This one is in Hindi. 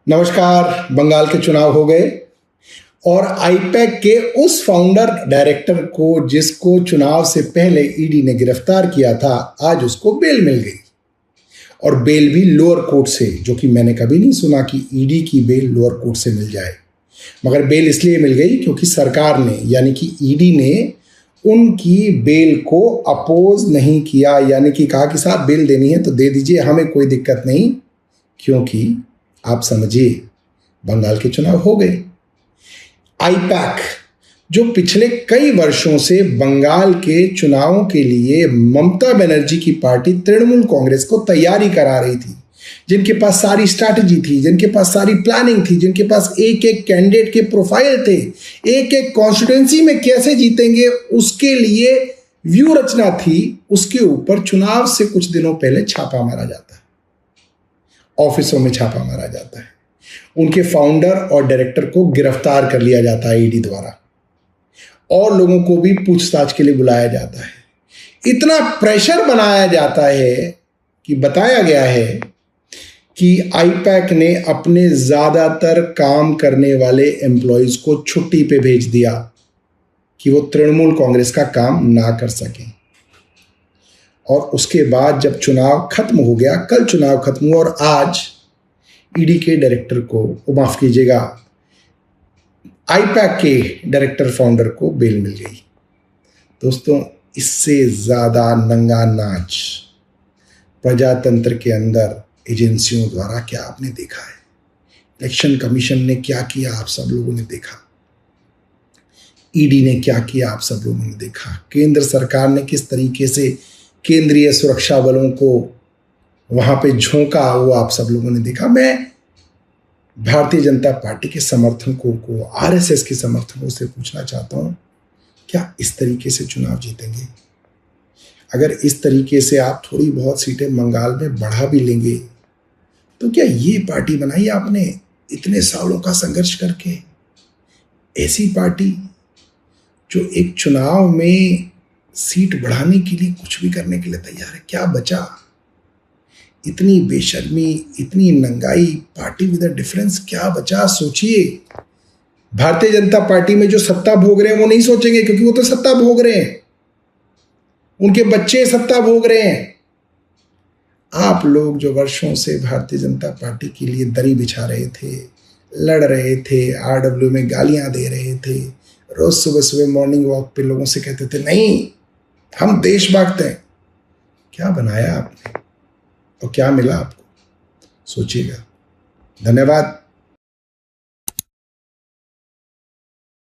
नमस्कार। बंगाल के चुनाव हो गए और आईपैक के उस फाउंडर डायरेक्टर को जिसको चुनाव से पहले ईडी ने गिरफ्तार किया था, आज उसको बेल मिल गई। और बेल भी लोअर कोर्ट से, जो कि मैंने कभी नहीं सुना कि ईडी की बेल लोअर कोर्ट से मिल जाए। मगर बेल इसलिए मिल गई क्योंकि सरकार ने यानी कि ईडी ने उनकी बेल को अपोज नहीं किया, यानी कि कहा कि साहब बेल देनी है तो दे दीजिए, हमें कोई दिक्कत नहीं। क्योंकि आप समझिए, बंगाल के चुनाव हो गए। आईपैक जो पिछले कई वर्षों से बंगाल के चुनावों के लिए ममता बनर्जी की पार्टी तृणमूल कांग्रेस को तैयारी करा रही थी, जिनके पास सारी स्ट्रैटेजी थी, जिनके पास सारी प्लानिंग थी, जिनके पास एक एक कैंडिडेट के प्रोफाइल थे, एक एक कॉन्स्टिट्यूएंसी में कैसे जीतेंगे उसके लिए व्यू रचना थी, उसके ऊपर चुनाव से कुछ दिनों पहले छापा मारा जाता है, ऑफिसों में छापा मारा जाता है, उनके फाउंडर और डायरेक्टर को गिरफ्तार कर लिया जाता है ईडी द्वारा, और लोगों को भी पूछताछ के लिए बुलाया जाता है। इतना प्रेशर बनाया जाता है कि बताया गया है कि आईपैक ने अपने ज्यादातर काम करने वाले एम्प्लॉयज को छुट्टी पे भेज दिया कि वो तृणमूल कांग्रेस का काम ना कर सकें। और उसके बाद जब चुनाव खत्म हो गया, कल चुनाव खत्म हुआ और आज ईडी के डायरेक्टर को, माफ कीजिएगा, आईपैक के डायरेक्टर फाउंडर को बेल मिल गई। दोस्तों, इससे ज्यादा नंगा नाच प्रजातंत्र के अंदर एजेंसियों द्वारा क्या आपने देखा है? इलेक्शन कमीशन ने क्या किया आप सब लोगों ने देखा, ईडी ने क्या किया आप सब लोगों ने देखा, केंद्र सरकार ने किस तरीके से केंद्रीय सुरक्षा बलों को वहां पे झोंका, वो आप सब लोगों ने देखा। मैं भारतीय जनता पार्टी के समर्थकों को, आरएसएस के समर्थकों से पूछना चाहता हूं, क्या इस तरीके से चुनाव जीतेंगे? अगर इस तरीके से आप थोड़ी बहुत सीटें बंगाल में बढ़ा भी लेंगे तो क्या ये पार्टी बनाई आपने इतने सालों का संघर्ष करके? ऐसी पार्टी जो एक चुनाव में सीट बढ़ाने के लिए कुछ भी करने के लिए तैयार है। क्या बचा? इतनी बेशर्मी, इतनी नंगाई, पार्टी विद अ डिफरेंस, क्या बचा? सोचिए। भारतीय जनता पार्टी में जो सत्ता भोग रहे हैं वो नहीं सोचेंगे, क्योंकि वो तो सत्ता भोग रहे हैं, उनके बच्चे सत्ता भोग रहे हैं। आप लोग जो वर्षों से भारतीय जनता पार्टी के लिए दरी बिछा रहे थे, लड़ रहे थे, आरडब्ल्यू में गालियां दे रहे थे, रोज सुबह सुबह मॉर्निंग वॉक पे लोगों से कहते थे नहीं हम देशभक्त हैं, क्या बनाया आपने और क्या मिला आपको? सोचिएगा। धन्यवाद।